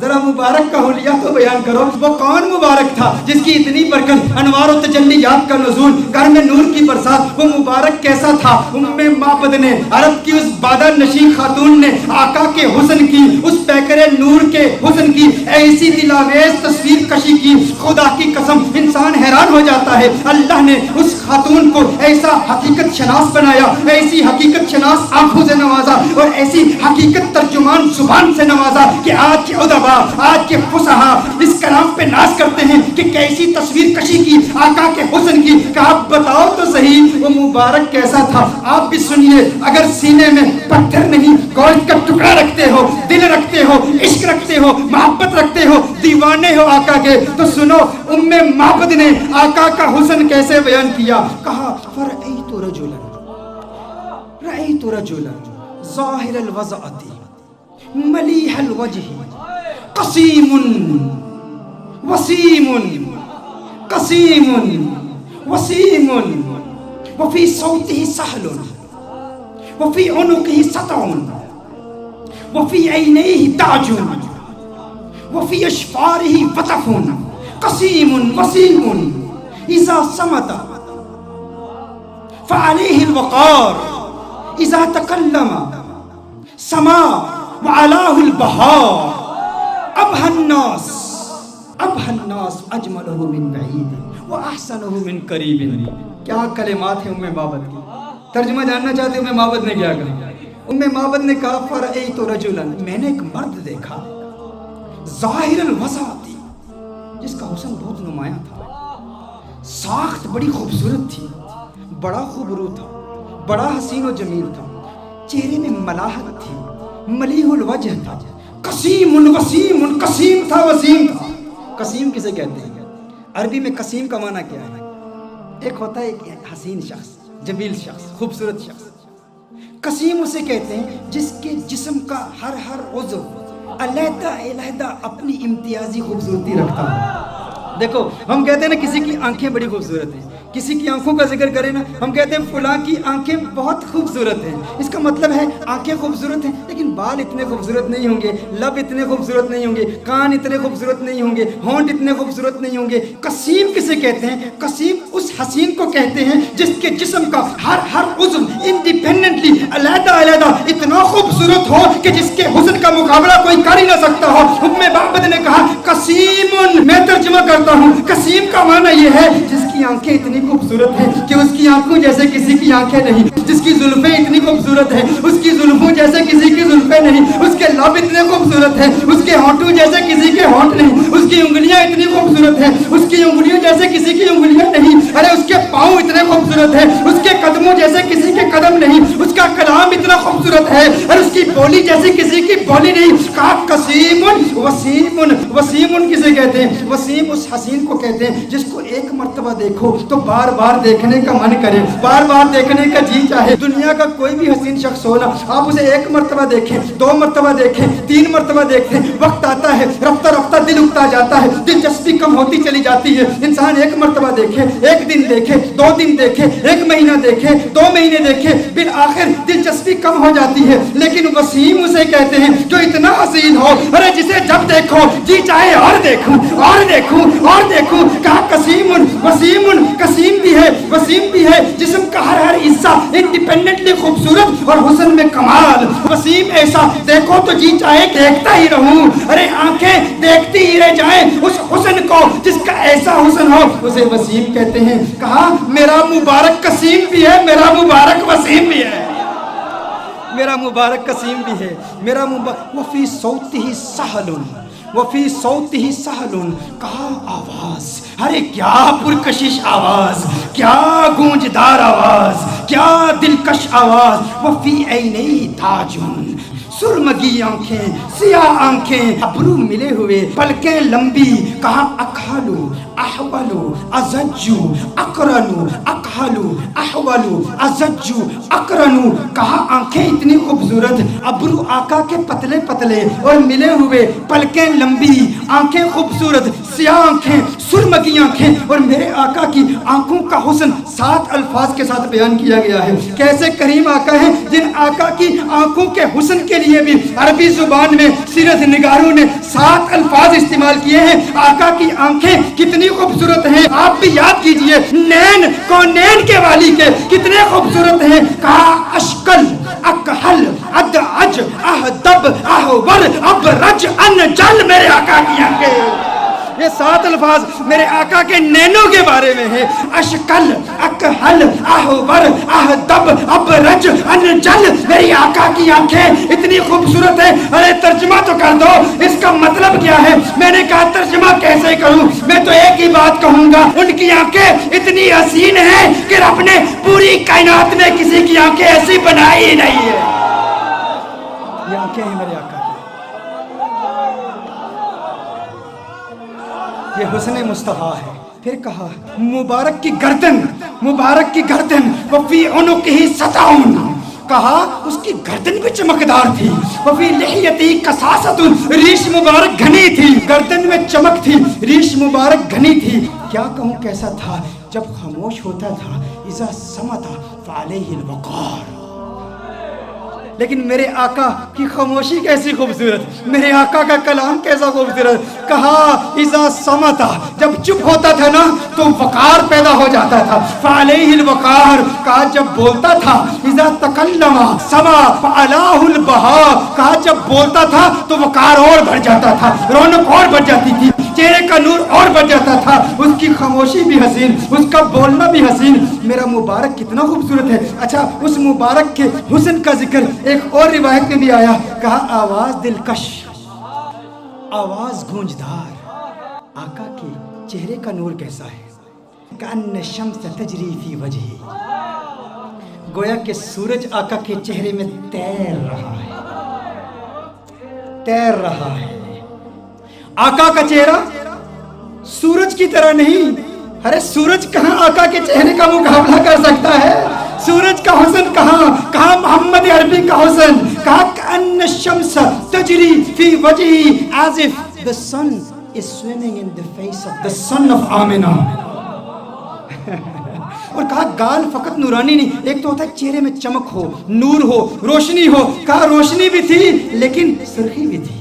ذرا مبارک کا حلیہ تو بیان کرو، وہ کون مبارک تھا جس کی اتنی برکت، انوار و تجلیات کا نزول، گھر میں نور کی برسات، وہ مبارک کیسا تھا؟ معبد نے، عرب کی اس بادہ نشین خاتون نے آقا کے حسن کی، اس پیکرے نور کے حسن کی ایسی دلاویز تصویر کشی کی، خدا کی قسم انسان حیران ہو جاتا ہے۔ اللہ نے اس خاتون کو ایسا حقیقت شناس بنایا، ایسی حقیقت شناس آنکھوں سے نوازا اور ایسی حقیقت ترجمان زبان سے نوازا کہ آج کے ادبا، آج کے فصحا اس کلام پہ ناز کرتے ہیں کہ کیسی تصویر کشی کی آقا کے حسن کی، کہ آپ بتاؤ تو صحیح وہ مبارک کیسا تھا۔ آپ بھی سنیے، اگر سینے میں پتھر نہیں گوشت کا ٹکڑا رکھتے ہو، دل رکھتے ہو، عشق رکھتے ہو، محبت رکھتے ہو، دیوانے ہو آقا کے، تو سنو معبد نے آقا کا حسن کیسے بیان کیا۔ کہا فرأیت رجلا ظاہر الوضعۃ ملیح الوجہ قسیم وسیم قسیم وسیم وفی صوتہ سہل وفی عنقہ سطع وفی عینیہ تاج وفی اشفارہ وطف قسیم وسیم اذا صمت فعلیہ الوقار اذا تکلم سما وعلاه البهار ابهى الناس اجمله من بعید واحسنه من قریب۔ کیا کلمات ہیں معبد کی، ترجمہ جاننا چاہتے ہیں معبد نے کیا کہا؟ معبد نے کہا فرأیت رجلا، میں نے ایک مرد دیکھا، ظاہر الوضعۃ، جس کا حسن بہت نمایاں تھا، ساخت بڑی خوبصورت تھی، بڑا خوبرو تھا، بڑا حسین و جمیل تھا، چہرے میں ملاحت تھی، ملیح الوجہ تھا، قسیم وسیم، قسیم تھا وسیم تھا۔ قسیم کسے کہتے ہیں؟ عربی میں قسیم کا معنی کیا ہے؟ ایک ہوتا ہے ایک حسین شخص، جمیل شخص، خوبصورت شخص۔ قسیم اسے کہتے ہیں جس کے جسم کا ہر عضو علیحدہ علیحدہ اپنی امتیازی خوبصورتی رکھتا ہے۔ دیکھو ہم کہتے ہیں نا کسی کی آنکھیں بڑی خوبصورت ہیں، کسی کی آنکھوں کا ذکر کریں نا ہم کہتے ہیں فلاں کی آنکھیں بہت خوبصورت ہیں، اس کا مطلب ہے آنکھیں خوبصورت ہیں لیکن بال اتنے خوبصورت نہیں ہوں گے، لب اتنے خوبصورت نہیں ہوں گے، کان اتنے خوبصورت نہیں ہوں گے، ہونٹ اتنے خوبصورت نہیں ہوں گے۔ قسیم کسے کہتے ہیں؟ قسیم اس حسین کو کہتے ہیں جس کے جسم کا ہر عضو انڈیپینڈنٹلی علیحدہ علیحدہ اتنا خوبصورت ہو کہ جس کے حسن کا مقابلہ کوئی کر ہی نہ سکتا ہو۔ معبد نے کہا قسیم، میں ترجمہ کرتا ہوں، قسیم کا معنی یہ ہے جس کی آنکھیں اتنی خوبصورت ہیں کہ اس کی آنکھوں جیسے کسی کی آنکھیں نہیں، جس کی زلفیں اتنی خوبصورت ہیں اس کی زلفوں جیسے کسی کی زلفیں نہیں، اس کے لب اتنے خوبصورت ہیں اس کے ہونٹوں جیسے کسی کے ہونٹ نہیں، اس کی انگلیاں اتنی خوبصورت ہیں اس کی انگلیوں جیسے کسی کی انگلیاں نہیں، ارے اس کے پاؤں اتنے خوبصورت ہیں اس کے قدموں جیسے کسی کے قدم نہیں، اس کا کلام اتنا خوبصورت ہے اور اس کی بولی جیسے کسی کی بولی نہیں۔ کہا قسیم وسیم، وسیم کسے کہتے ہیں؟ وسیم اس حسین کو کہتے ہیں جس کو ایک مرتبہ دیکھو تو بار بار دیکھنے کا من کرے، بار بار دیکھنے کا جی چاہے۔ دنیا کا کوئی بھی حسین شخص ہو نا، آپ اسے ایک مرتبہ دیکھیں، دو مرتبہ دیکھیں، تین مرتبہ دیکھیں، وقت آتا ہے رفتہ رفتہ دل اکتا جاتا ہے، دلچسپی کم ہوتی چلی جاتی ہے۔ انسان ایک مرتبہ دیکھے، ایک دن دیکھے، دو دن دیکھے، ایک مہینہ دیکھے، دو مہینے دیکھے، بالآخر دلچسپی کم ہو جاتی ہے۔ لیکن وسیم اسے کہتے ہیں جو اتنا حسین ہو، ارے جسے جب دیکھو جی چاہے اور دیکھوں اور دیکھوں اور دیکھوں۔ کہا قسیم وسیم، قسیم بھی ہے وسیم بھی ہے، جسم کا ہر حصہ انڈیپینڈنٹلی خوبصورت اور حسن میں کمال۔ وسیم ایسا دیکھو تو جی چاہے دیکھتا ہی رہوں، ارے آنکھیں دیکھتی ہی رہ جائیں اس حسن کو جس کا ایسا حسن ہو، اسے وسیم کہتے ہیں۔ کہا میرا مبارک قسیم بھی ہے، میرا مبارک وسیم بھی ہے، میرا مبارک قسیم بھی ہے، میرا مبارک وفی صوتہ سہل، وفی صوتہ سہل، کہا آواز، ارے کیا پرکشش آواز، کیا گونجدار آواز، کیا دلکش آواز۔ وفی عینیہ تاج، سرمگی آنکھیں، سیاہ آنکھیں، ابرو ملے ہوئے، پلکیں لمبی۔ کہا اکحلو احولو ازجو اقرنو، اکحلو احولو ازجو اقرنو۔ کہا آنکھیں اتنی خوبصورت، ابرو آقا کے پتلے پتلے اور ملے ہوئے، پلکیں لمبی، آنکھیں خوبصورت، سیاہ آنکھیں، سرمگی آنکھیں، اور میرے آقا کی آنکھوں کا حسن 7 الفاظ کے ساتھ بیان کیا گیا ہے۔ کیسے کریم آقا ہیں جن آقا کی آنکھوں کے حسن کے لیے لیے بھی عربی زبان میں سیرت نگاروں نے 7 الفاظ استعمال کیے ہیں. آقا کی آنکھیں کتنی خوبصورت ہیں, آپ بھی یاد کیجئے. نین کونین کے والی کے کتنے خوبصورت ہیں. کہا اشکل, اکحل, ادعج, اہدب, احور, ابرج, انجل. میرے آقا کی آنکھیں, یہ 7 الفاظ میرے آقا کے نینوں کے بارے میں ہے. اشکل, اکحل, احور, اہدب, ابرج, انجل. میری آقا کی آنکھیں اتنی خوبصورت ہیں. ارے ترجمہ تو کر دو, اس کا مطلب کیا ہے؟ میں نے کہا ترجمہ کیسے کروں؟ میں تو ایک ہی بات کہوں گا, ان کی آنکھیں اتنی حسین ہیں کہ رب نے پوری کائنات میں کسی کی آنکھیں ایسی بنائی ہی نہیں ہے. یہ آنکھیں ہیں میرے آقا, یہ حسن مصطفیٰ ہے. پھر کہا مبارک کی گردن, مبارک کی گردن, وفی عنقہ سطعون. کہا اس کی گردن بھی چمکدار تھی. وفی لحیتہ کثاثۃ, ریش مبارک گھنی تھی, گردن میں چمک تھی, ریش مبارک گھنی تھی. کیا کہوں کیسا تھا؟ جب خاموش ہوتا تھا اذا صمت فعلیہ الوقار. لیکن میرے آقا کی خاموشی کیسی خوبصورت, میرے آقا کا کلام کیسا خوبصورت. کہا اذا صمت, جب چپ ہوتا تھا نا تو وقار پیدا ہو جاتا تھا. فعلیہ الوقار, کہا جب بولتا تھا. اذا تکلم سما فعلاہ البہا, کہا جب بولتا تھا تو وقار اور بڑھ جاتا تھا, رونق اور بڑھ جاتی تھی, چہرے کا نور اور بڑھ جاتا تھا. اس کی خاموشی بھی حسین, اس کا بولنا بھی حسین. میرا مبارک کتنا خوبصورت ہے. اچھا, اس مبارک کے حسن کا ذکر ایک اور روایت میں بھی آیا. کہا آواز دلکش, آواز گونجدار. آقا کے چہرے کا نور کیسا ہے؟ کأن الشمس تجری فی وجہی, گویا کہ سورج آقا کے چہرے میں تیر رہا ہے, تیر رہا ہے. آقا کا چہرہ سورج کی طرح نہیں. ارے سورج کہاں آقا کے چہرے کا مقابلہ کر سکتا ہے؟ سورج کا حسن کہاں, کہاں محمد عربی کا حسن. کہا کأن الشمس تجری فی وجہی as if the sun is swimming in the face of the son of Amna. اور کہا گال فقط نورانی نہیں, ایک تو ہوتا ہے چہرے میں چمک ہو, نور ہو, روشنی ہو. کہا روشنی بھی تھی لیکن سرخی بھی تھی.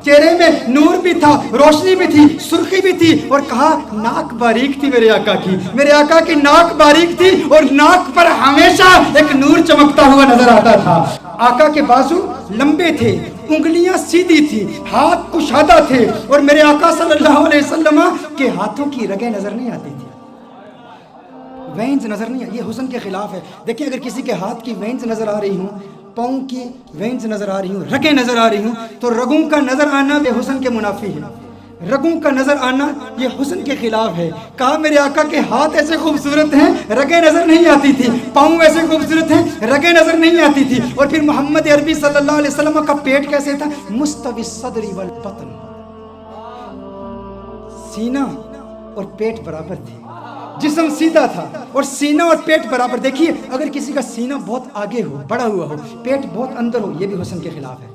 چہرے میں نور بھی تھا, روشنی بھی تھی, سرخی بھی تھی. اور کہا ناک باریک تھی میرے آقا کی, میرے آقا کی ناک باریک تھی اور ناک پر ہمیشہ ایک نور چمکتا ہوا نظر آتا تھا. آقا کے بازو لمبے تھے, انگلیاں سیدھی تھی, ہاتھ کشادہ تھے. اور میرے آقا صلی اللہ علیہ وسلم کے ہاتھوں کی رگیں نظر نہیں آتی تھی, وینز نظر نہیں. یہ حسن کے خلاف ہے. دیکھیں اگر کسی کے ہاتھ کی وینز نظر آ رہی ہوں, پاؤں کی وینز نظر آ رہی ہوں, رگیں نظر آ رہی ہوں, تو رگوں کا نظر آنا یہ حسن کے منافی ہے. رگوں کا نظر آنا یہ حسن کے خلاف ہے. کہا میرے آقا کے ہاتھ ایسے خوبصورت ہیں, رگیں نظر نہیں آتی تھی, پاؤں ایسے خوبصورت ہیں, رگیں نظر نہیں آتی تھی. اور پھر محمد عربی صلی اللہ علیہ وسلم کا پیٹ کیسے تھا؟ مستوی الصدر والبطن, سینہ اور پیٹ برابر تھے, جسم سیدھا تھا اور سینہ اور پیٹ برابر. دیکھیے اگر کسی کا سینہ بہت آگے ہو, بڑا ہوا ہو, پیٹ بہت اندر ہو, یہ بھی حسن کے خلاف ہے.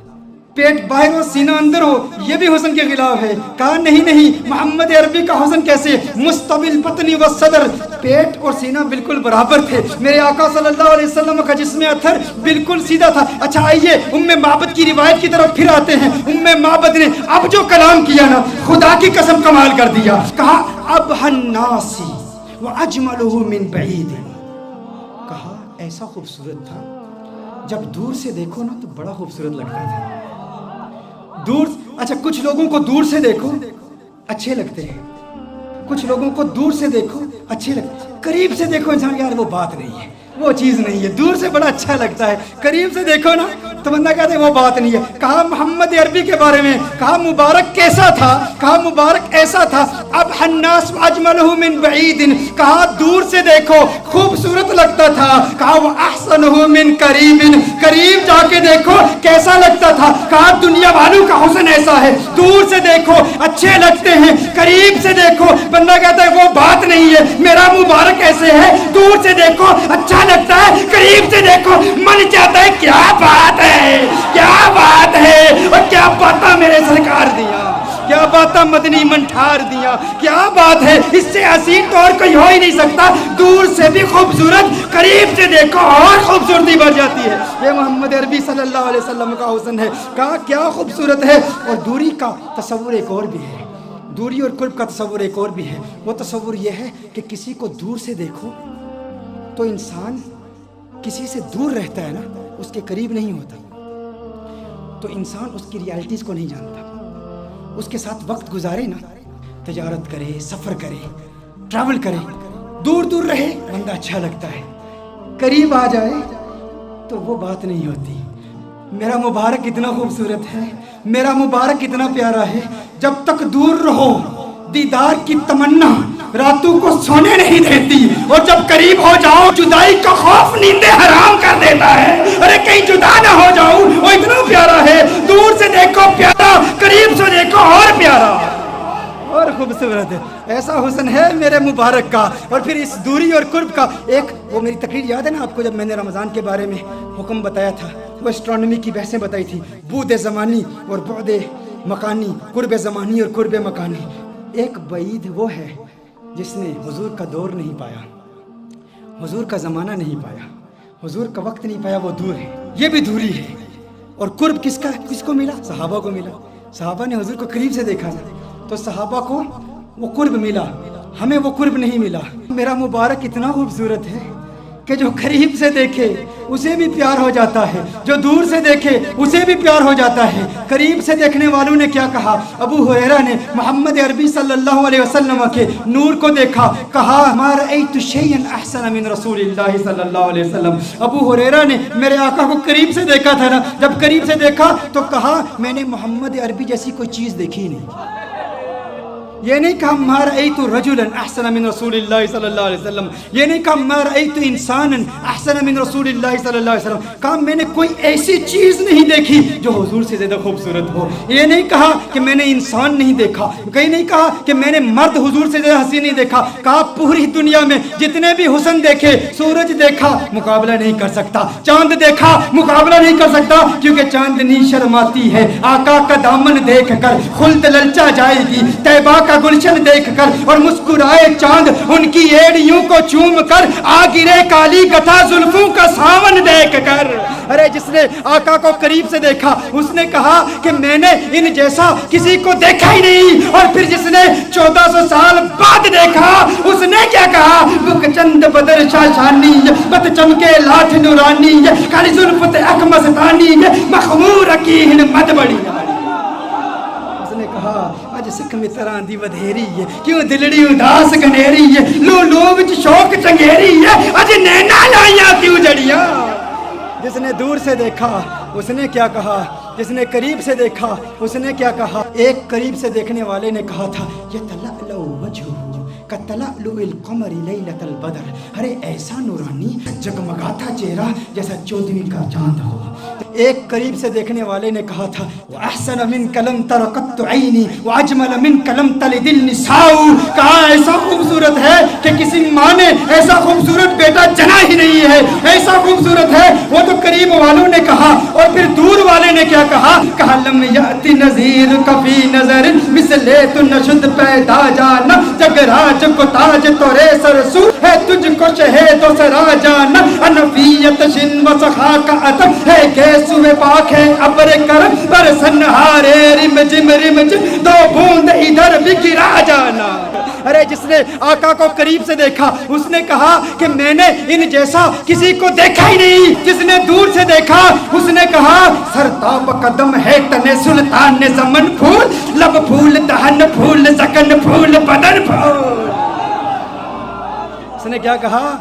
پیٹ باہر ہو, سینہ اندر ہو, یہ بھی حسن کے خلاف ہے. کہا نہیں, محمد عربی کا حسن کیسے؟ مستوی البطن والصدر, پیٹ اور سینہ بالکل برابر تھے. میرے آقا صلی اللہ علیہ وسلم کا جسم اطہر بالکل سیدھا تھا. اچھا آئیے ام معبد کی روایت کی طرف پھر آتے ہیں. ام معبد نے اب جو کلام کیا نا, خدا کی قسم کمال کر دیا. کہا ابہ الناس وَأَجْمَلُهُ مِنْ بَعِيدٍ. کہا ایسا خوبصورت تھا, جب دور سے دیکھو نا تو بڑا خوبصورت لگتا تھا. دور, اچھا کچھ لوگوں کو دور سے دیکھو اچھے لگتے ہیں, کچھ لوگوں کو دور سے دیکھو اچھے لگتے ہیں, قریب سے دیکھو انسان یار وہ بات نہیں ہے, وہ چیز نہیں ہے. دور سے بڑا اچھا لگتا ہے, قریب سے دیکھو نا تو بندہ کہتے ہیں وہ بات نہیں ہے. کہا محمد عربی کے بارے میں, کہا مبارک کیسا تھا؟ کہا مبارک ایسا تھا. اب الناس اجملہ من بعید, کہا دور سے دیکھو خوبصورت لگتا تھا. کہا وہ احسنہ من قریب, قریب جا کے دیکھو کیسا لگتا تھا. کہا دنیا والوں کا حسن ایسا ہے, دور سے دیکھو اچھے لگتے ہیں, قریب سے دیکھو بندہ کہتا ہے وہ بات نہیں ہے. میرا مبارک ایسے ہے, دور سے دیکھو اچھا لگتا ہے, قریب سے دیکھو من چاہتا ہے کیا بات ہے, کیا بات ہے, اور کیا باتاں میرے سرکار دیا, کیا باتاں مدنی من ٹھار دیا، کیا بات ہے، اس سے حسین تو اور کوئی ہو ہی نہیں سکتا، دور سے بھی خوبصورت، قریب سے دیکھو اور خوبصورتی بڑھ جاتی ہے۔ یہ محمد عربی صلی اللہ علیہ وسلم کا حسن ہے، کہا کیا خوبصورت ہے۔ اور دوری کا تصور ایک اور بھی ہے، دوری اور قرب کا تصور ایک اور بھی ہے، وہ تصور یہ ہے کہ کسی کو دور سے دیکھو تو انسان کسی سے دور رہتا ہے نا، اس کے قریب نہیں ہوتا، تو انسان اس کی ریالٹیز کو نہیں جانتا، اس کے ساتھ وقت گزارے نا، تجارت کرے، سفر کرے، ٹریول کرے، دور دور رہے بندہ اچھا لگتا ہے، قریب آ جائے تو وہ بات نہیں ہوتی۔ میرا مبارک اتنا خوبصورت ہے، میرا مبارک اتنا پیارا ہے، جب تک دور رہو دیدار کی تمنا راتوں کو سونے نہیں دیتی، اور جب قریب ہو جاؤ جدائی کا خوف نیندیں حرام کر دیتا ہے۔ ارے کہیں جدا نہ ہو جاؤ، وہ اتنا پیارا ہے، دور سے دیکھو پیارا، قریب سے دیکھو اور پیارا اور خوبصورت ہے۔ ایسا حسن ہے میرے مبارک کا۔ اور پھر اس دوری اور قرب کا ایک، وہ میری تقریر یاد ہے نا آپ کو، جب میں نے رمضان کے بارے میں حکم بتایا تھا، وہ اسٹرانومی کی بحثیں بتائی تھی، بعد زمانی اور بعد مکانی، قرب زمانی اور قرب مکانی۔ ایک بعید وہ ہے جس نے حضور کا دور نہیں پایا، حضور کا زمانہ نہیں پایا، حضور کا وقت نہیں پایا، وہ دور ہے، یہ بھی دوری ہے۔ اور قرب کس کو ملا؟ صحابہ کو ملا، صحابہ نے حضور کو قریب سے دیکھا تھا، تو صحابہ کو وہ قرب ملا، ہمیں وہ قرب نہیں ملا۔ میرا مبارک اتنا خوبصورت ہے کہ جو قریب سے دیکھے اسے بھی پیار ہو جاتا ہے، جو دور سے دیکھے اسے بھی پیار ہو جاتا ہے۔ قریب سے دیکھنے والوں نے کیا کہا؟ ابو ہریرہ نے محمد عربی صلی اللہ علیہ وسلم کے نور کو دیکھا، کہا ما رأیت شیئا احسن من رسول اللہ صلی اللہ علیہ وسلم۔ ابو ہریرہ نے میرے آقا کو قریب سے دیکھا تھا نا، جب قریب سے دیکھا تو کہا میں نے محمد عربی جیسی کوئی چیز دیکھی ہی نہیں۔ یہ نہیں کہا ما رأیت رجلا احسن من رسول اللہ صلی اللہ علیہ وسلم، یہ نہیں کہا ما رأیت انسانا احسن من رسول اللہ صلی اللہ علیہ وسلم، کہا میں نے کوئی ایسی چیز نہیں دیکھی جو حضور سے زیادہ خوبصورت ہو۔ یہ نہیں کہا کہ میں نے انسان نہیں دیکھا، کہیں نہیں کہا کہ میں نے مرد حضور سے زیادہ حسین نہیں دیکھا، کہا پوری دنیا میں جتنے بھی حسن دیکھے، سورج دیکھا مقابلہ نہیں کر سکتا، چاند دیکھا مقابلہ نہیں کر سکتا، کیونکہ چاندنی شرماتی ہے آقا کا دامن دیکھ کر، خلد للچا جائے گی طیبہ کا گلشن دیکھ کر، اور مسکرائے چاند ان کی ایڑیوں کو چوم کر، آ گرے کالی گتھا زلفوں کا ساون دیکھ کر۔ ارے جس نے آقا کو قریب سے دیکھا اس نے کہا کہ میں نے ان جیسا کسی کو دیکھا ہی نہیں، اور پھر جس نے 1400 سال بعد دیکھا اس نے کیا کہا؟ بک چند بدر شاشانی، بت چمکے لاٹھ نورانی، کالی زلفت اکمستانی، مخمور اکیہن مد بڑی۔ اس نے کہا اج سکھ متراں دی ودھیری ہے، کیوں دلڑی اداس گنیری ہے، لو لو وچ شوق چنگیری ہے، اج نینا لائیاں کیوں جڑیاں۔ جس نے دور سے دیکھا اس نے کیا کہا، جس نے قریب سے دیکھا اس نے کیا کہا؟ ایک قریب سے دیکھنے والے نے کہا تھا یتلألؤ وجہہ کتلألؤ القمر لیلۃ البدر، ارے ایسا نورانی جگمگاتا چہرہ جیسا 14ویں کا چاند ہو۔ ایک قریب سے دیکھنے والے نے کہا تھا وَأَحْسَنَ مِنْكَ لَمْ تَرَ قَطُّ عَيْنِي وَأَجْمَلَ مِنْكَ لَمْ تَلِدِ النِّسَاءُ، کہا ایسا خوبصورت ہے کہ کسی ماں نے ایسا خوبصورت بیٹا جنا ہی نہیں ہے، ایسا خوبصورت ہے۔ وہ تو قریب والوں نے کہا، اور پھر دور والے نے کیا کہا؟ کہا لم یأتی نذیر کفی نظر مثل تو نشد پیدا جانا، جگ راج کو تاج تورے سرسو ہے، تجھ کو شہید و سرا جانا، انفیت شن و سخا کا عطب ہے، گیسوے پاک ہے ابر کرم پر سنہارے رم جم دو بوند ادھر بھی گرا جانا۔ ارے جس نے آقا کو قریب سے دیکھا اس نے کہا کہ میں نے ان جیسا کسی کو دیکھا ہی نہیں۔ جس نے دور سے دیکھا اس نے کہا سرتاب قدم ہے تن سلطان زمن، پھول لب پھول دہن پھول زکن پھول بدن پھول۔ اس نے کیا کہا؟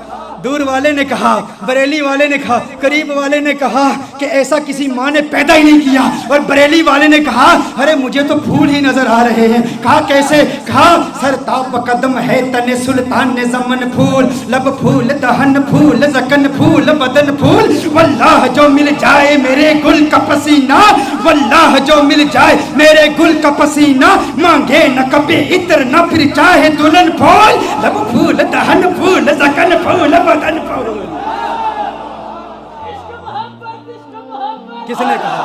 دور والے نے کہا، بریلی والے نے کہا، قریب والے نے کہا کہ ایسا کسی ماں نے پیدا ہی نہیں کیا، اور بریلی والے نے کہا ارے مجھے تو پھول ہی نظر آ رہے ہیں۔ کہا کیسے؟ کہا سرتاب قدم ہے تن سلطان زمن، پھول لب پھول دہن پھول زکن پھول بدن پھول، واللہ جو مل جائے میرے گل کا پسینہ، واللہ جو مل جائے میرے گل کا پسینہ، مانگے نہ کبھی عطر نہ پھر چاہے دلہن، پھول لب پھول دہن پھول زکن پھول بدن پھول۔ کس نے کہا؟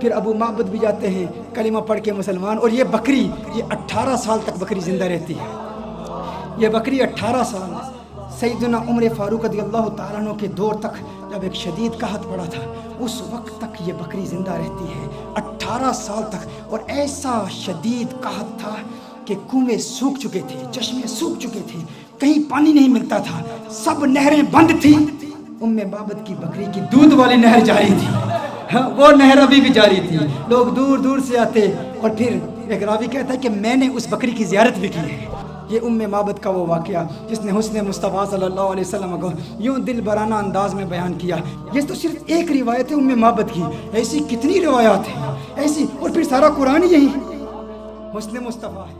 پھر ابو معبد بھی جاتے ہیں کلمہ پڑھ کے مسلمان، اور یہ بکری یہ 18 سال تک بکری زندہ رہتی ہے، یہ بکری 18 سال سیدنا عمر فاروق رضی اللہ تعالیٰ عنہ کے دور تک جب ایک شدید قحط پڑا تھا اس وقت تک یہ بکری زندہ رہتی ہے 18 سال تک، اور ایسا شدید قحط تھا کہ کنویں سوکھ چکے تھے، چشمے سوکھ چکے تھے، کہیں پانی نہیں ملتا تھا، سب نہریں بند تھیں، معبد کی بکری کی دودھ والی نہر جاری تھی، وہ نہر ابھی بھی جاری تھی، لوگ دور دور سے آتے، اور پھر ایک راوی کہتا ہے کہ میں نے اس بکری کی زیارت بھی کی ہے۔ یہ معبد کا وہ واقعہ جس نے حسن مصطفیٰ صلی اللہ علیہ وسلم کو یوں دل برانہ انداز میں بیان کیا۔ یہ تو صرف ایک روایت ہے معبد کی، ایسی کتنی روایات ہیں ایسی، اور پھر سارا قرآن یہی حسن مصطفیٰ ہے۔